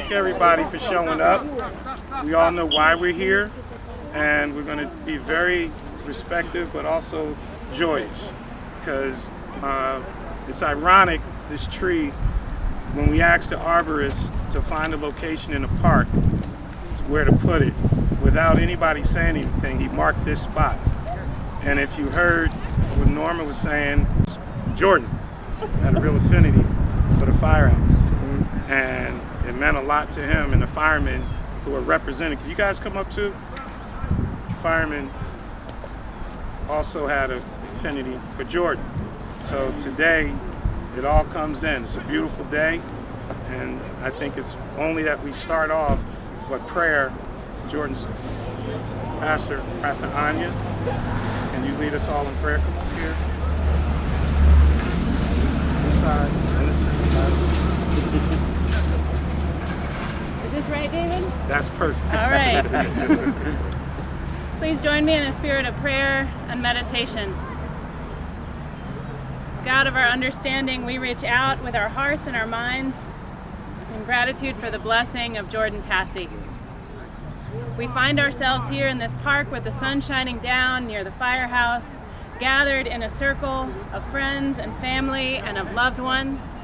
thank everybody for showing up. We all know why we're here, and we're going to be very respectful but also joyous, because it's ironic, this tree, when we asked the arborist to find a location in the park to where to put it, without anybody saying anything, he marked this spot. And if you heard what Norma was saying, Jordan had a real affinity for the firehouse. And it meant a lot to him and the firemen who were represented. Could you guys come up too? The firemen also had an affinity for Jordan. So today, it all comes in. It's a beautiful day, and I think it's only that we start off with prayer. Jordan's Pastor Anya, can you lead us all in prayer? Come up here. Inside, in the center. Is this right, David? That's perfect. All right. Please join me in a spirit of prayer and meditation. God of our understanding, we reach out with our hearts and our minds in gratitude for the blessing of Jordan Tassi. We find ourselves here in this park with the sun shining down near the firehouse, gathered in a circle of friends and family and of loved ones.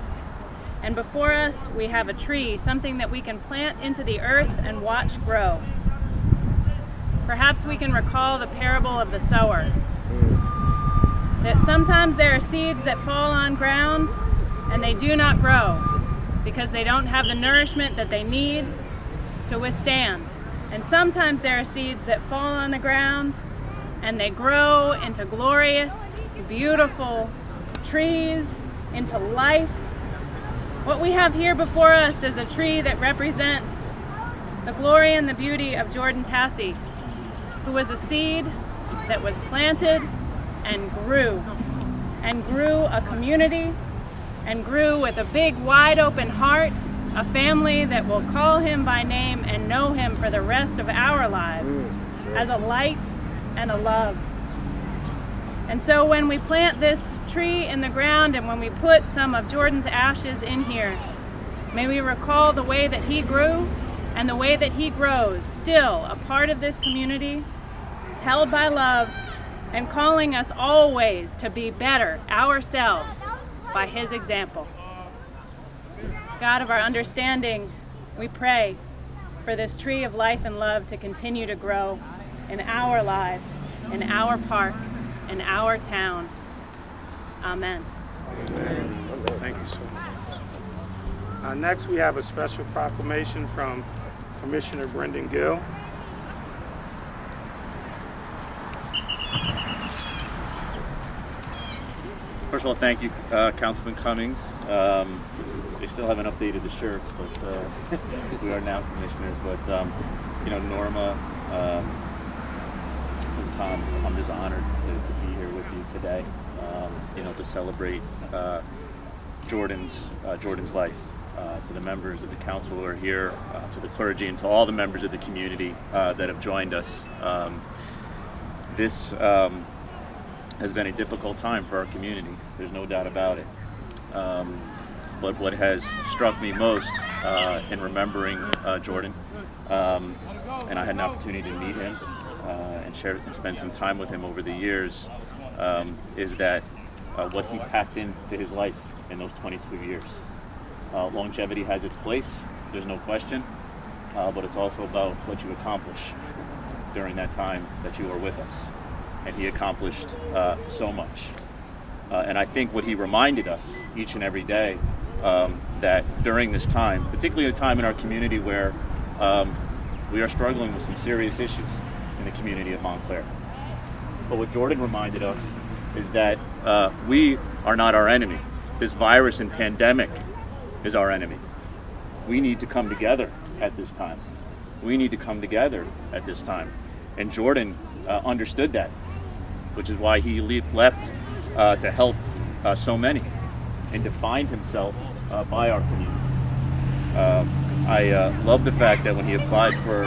And before us, we have a tree, something that we can plant into the earth and watch grow. Perhaps we can recall the parable of the sower, that sometimes there are seeds that fall on ground and they do not grow because they don't have the nourishment that they need to withstand. And sometimes there are seeds that fall on the ground and they grow into glorious, beautiful trees, into life. What we have here before us is a tree that represents the glory and the beauty of Jordan Tassi, who was a seed that was planted and grew a community, and grew with a big wide open heart, a family that will call him by name and know him for the rest of our lives as a light and a love. And so when we plant this tree in the ground and when we put some of Jordan's ashes in here, may we recall the way that he grew and the way that he grows, still a part of this community, held by love, and calling us always to be better ourselves by his example. God of our understanding, we pray for this tree of life and love to continue to grow in our lives, in our park, in our town. Amen. Amen. Thank you so much. Next, we have a special proclamation from Commissioner Brendan Gill. First of all, thank you, Councilman Cummings. They still haven't updated the shirts, but we are now commissioners. But Norma and Tom, I'm just honored to be here with you today. To celebrate Jordan's life. To the members of the council who are here, to the clergy, and to all the members of the community that have joined us. This has been a difficult time for our community. There's no doubt about it. But what has struck me most in remembering Jordan, and I had an opportunity to meet him and share and spend some time with him over the years, is that what he packed into his life in those 22 years. Longevity has its place, there's no question, but it's also about what you accomplish during that time that you were with us. And he accomplished so much. And I think what he reminded us each and every day, that during this time, particularly a time in our community where we are struggling with some serious issues in the community of Montclair. But what Jordan reminded us is that we are not our enemy. This virus and pandemic is our enemy. We need to come together at this time. We need to come together at this time. And Jordan understood that, which is why he leapt to help so many and defined himself by our community. I love the fact that when he applied for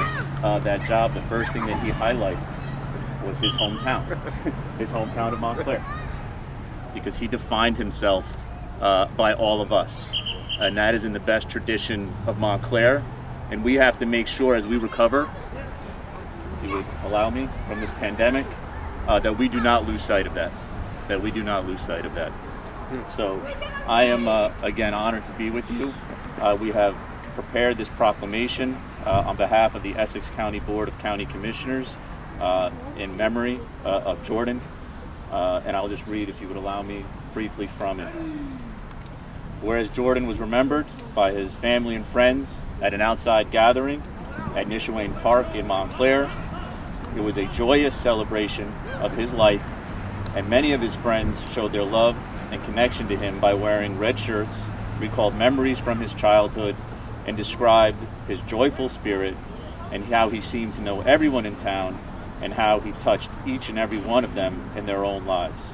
that job, the first thing that he highlighted was his hometown, his hometown of Montclair, because he defined himself by all of us. And that is in the best tradition of Montclair And we have to make sure as we recover, if you would allow me, from this pandemic, that we do not lose sight of that. That we do not lose sight of that. So I am, again, honored to be with you. We have prepared this proclamation on behalf of the Essex County Board of County Commissioners in memory of Jordan. And I'll just read, if you would allow me, briefly from it. Whereas Jordan was remembered by his family and friends at an outside gathering at Nishawane Park in Montclair, it was a joyous celebration of his life, and many of his friends showed their love and connection to him by wearing red shirts, recalled memories from his childhood, and described his joyful spirit and how he seemed to know everyone in town and how he touched each and every one of them in their own lives.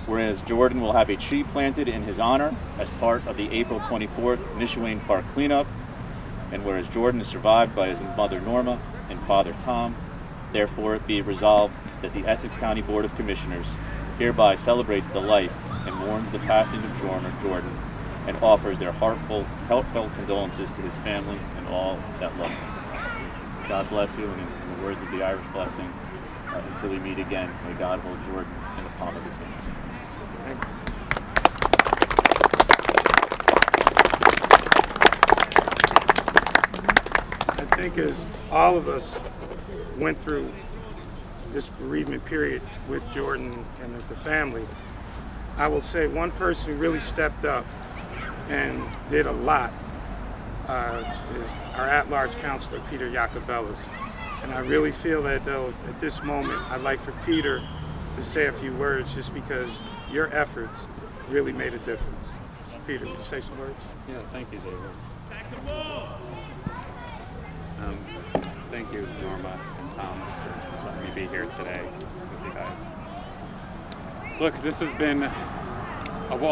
Whereas Jordan will have a tree planted in his honor as part of the April 24th Nishawane Park cleanup, and whereas Jordan is survived by his mother Norma and father Tom, therefore it be resolved that the Essex County Board of Commissioners hereby celebrates the life and mourns the passing of Jordan and offers their heartfelt condolences to his family and all that love him. God bless you, and in the words of the Irish blessing, until we meet again, may God hold Jordan in the palm of his hands. I think as all of us went through this bereavement period with Jordan and with the family, I will say one person who really stepped up and did a lot is our at-large counselor, Peter Jacobellis. And I really feel that, though, at this moment, I'd like for Peter to say a few words, just because your efforts really made a difference. So Peter, would you say some words? Yeah, thank you, David. Thank you, Norma and Tom, for letting me be here today with you guys. Look, this has been, of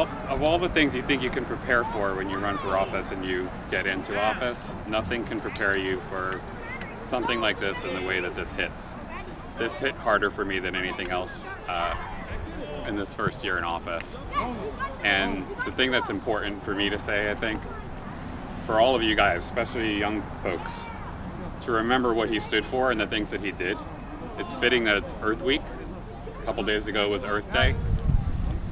all the things you think you can prepare for when you run for office and you get into office, nothing can prepare you for something like this in the way that this hits. This hit harder for me than anything else in this first year in office. And the thing that's important for me to say, I think, for all of you guys, especially young folks, to remember what he stood for and the things that he did. It's fitting that it's Earth Week. A couple days ago was Earth Day.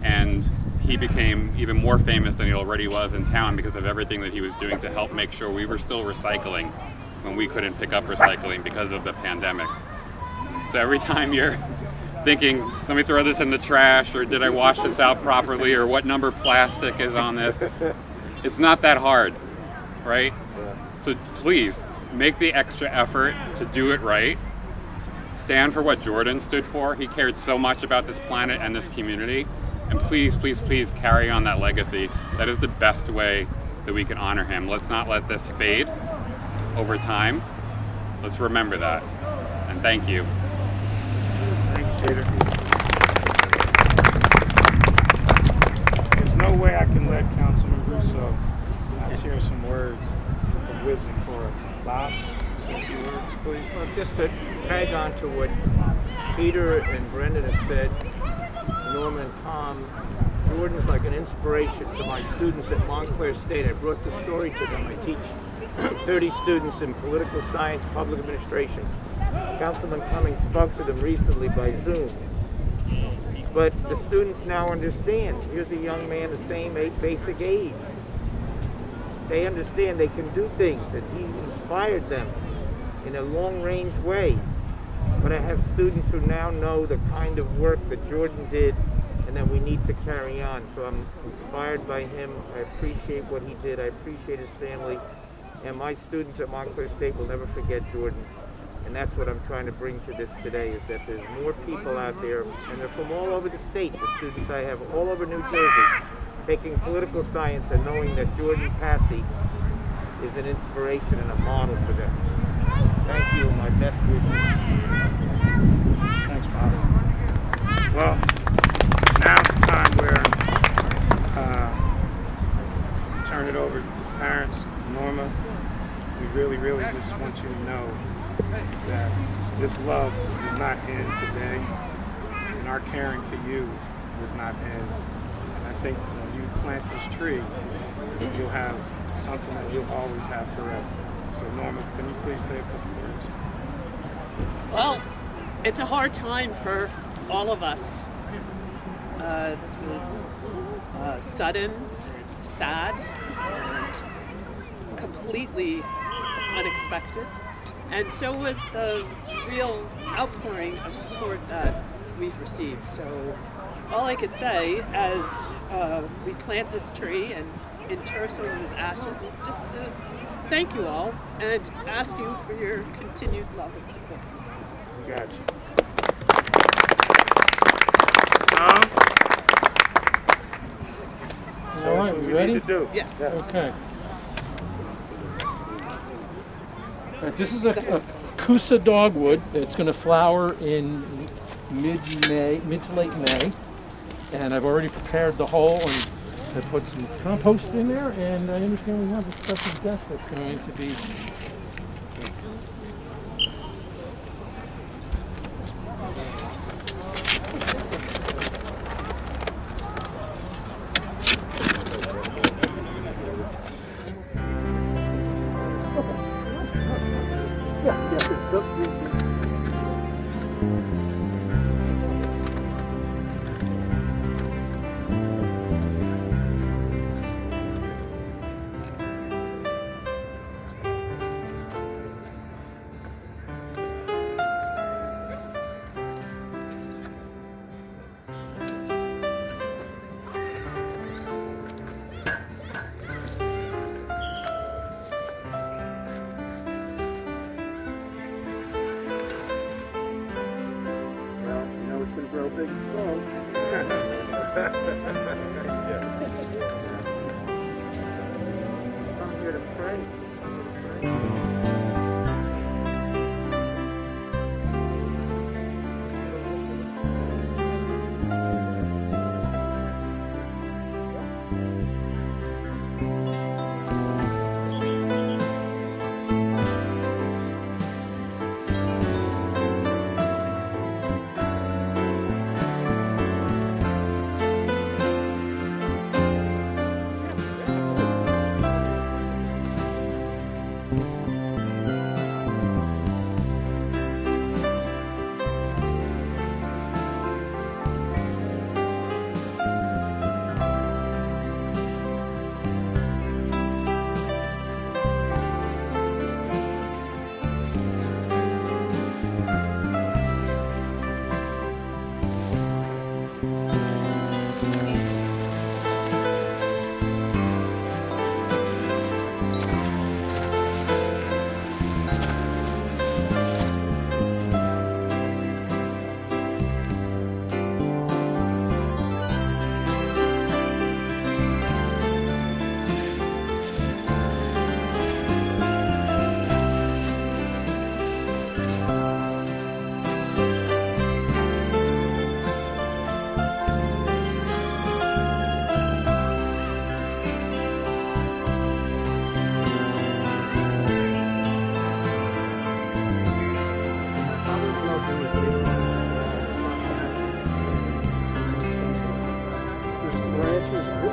And he became even more famous than he already was in town because of everything that he was doing to help make sure we were still recycling when we couldn't pick up recycling because of the pandemic. So every time you're thinking, let me throw this in the trash, or did I wash this out properly, or what number plastic is on this, it's not that hard, right? So please, make the extra effort to do it right. Stand for what Jordan stood for. He cared so much about this planet and this community. And please, please, please carry on that legacy. That is the best way that we can honor him. Let's not let this fade over time. Let's remember that. And thank you. Thank you, Peter. There's no way I can let Councilman Russo share some words of wisdom for us. Bob, say a few words, please. Well, just to tag on to what Peter and Brendan have said, Norma and Tom, Jordan's like an inspiration to my students at Montclair State. I brought the story to them. I teach 30 students in political science, public administration. Councilman Cummings spoke to them recently by Zoom. But the students now understand. Here's a young man the same basic age. They understand they can do things, and he inspired them in a long-range way. But I have students who now know the kind of work that Jordan did and that we need to carry on. So I'm inspired by him. I appreciate what he did. I appreciate his family. And my students at Montclair State will never forget Jordan. And that's what I'm trying to bring to this today, is that there's more people out there, and they're from all over the state, the students I have all over New Jersey, taking political science and knowing that Jordan Passy is an inspiration and a model for them. Thank you, my best wishes. Thanks, Bob. Well, now's the time where turn it over to parents. Norma, we really, really just want you to know that this love does not end today, and our caring for you does not end. And I think when you plant this tree, you'll have something that you'll always have forever. So Norma, can you please say a couple words? Well, it's a hard time for all of us. This was sudden, sad, and completely unexpected. And so was the real outpouring of support that we've received. So all I could say as we plant this tree and inter some of his ashes is just to thank you all and ask you for your continued love and support. Gotcha. All right, What we we ready? need to do. Yes. Okay. All right, this is a Coosa dogwood. It's going to flower in mid-May, mid to late May. And I've already prepared the hole and I put some compost in there. And I understand we have a special guest that's going to be. Well, you know it's going to grow big and strong. I'm here to pray.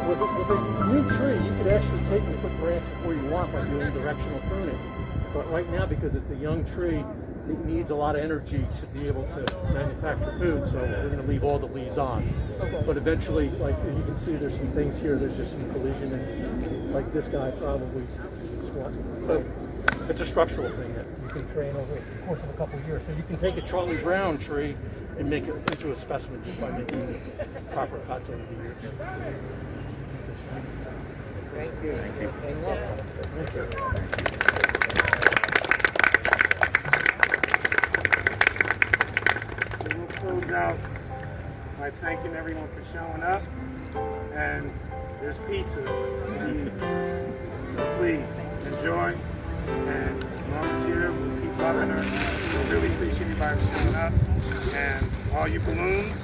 With a new tree, you could actually take and put branches where you want by doing directional pruning. But right now, because it's a young tree, it needs a lot of energy to be able to manufacture food, so we're going to leave all the leaves on. But eventually, like you can see, there's some things here, there's just some collision, and like this guy probably squat. So it's a structural thing that you can train over the course of a couple of years. So you can take a Charlie Brown tree and make it into a specimen just by making proper cuts over the years. Thank you. And welcome. Thank you. So we'll close out by thanking everyone for showing up. And there's pizza to eat. So please enjoy. And Mama's here. We'll keep loving her. We really appreciate everybody for showing up. And all you balloons,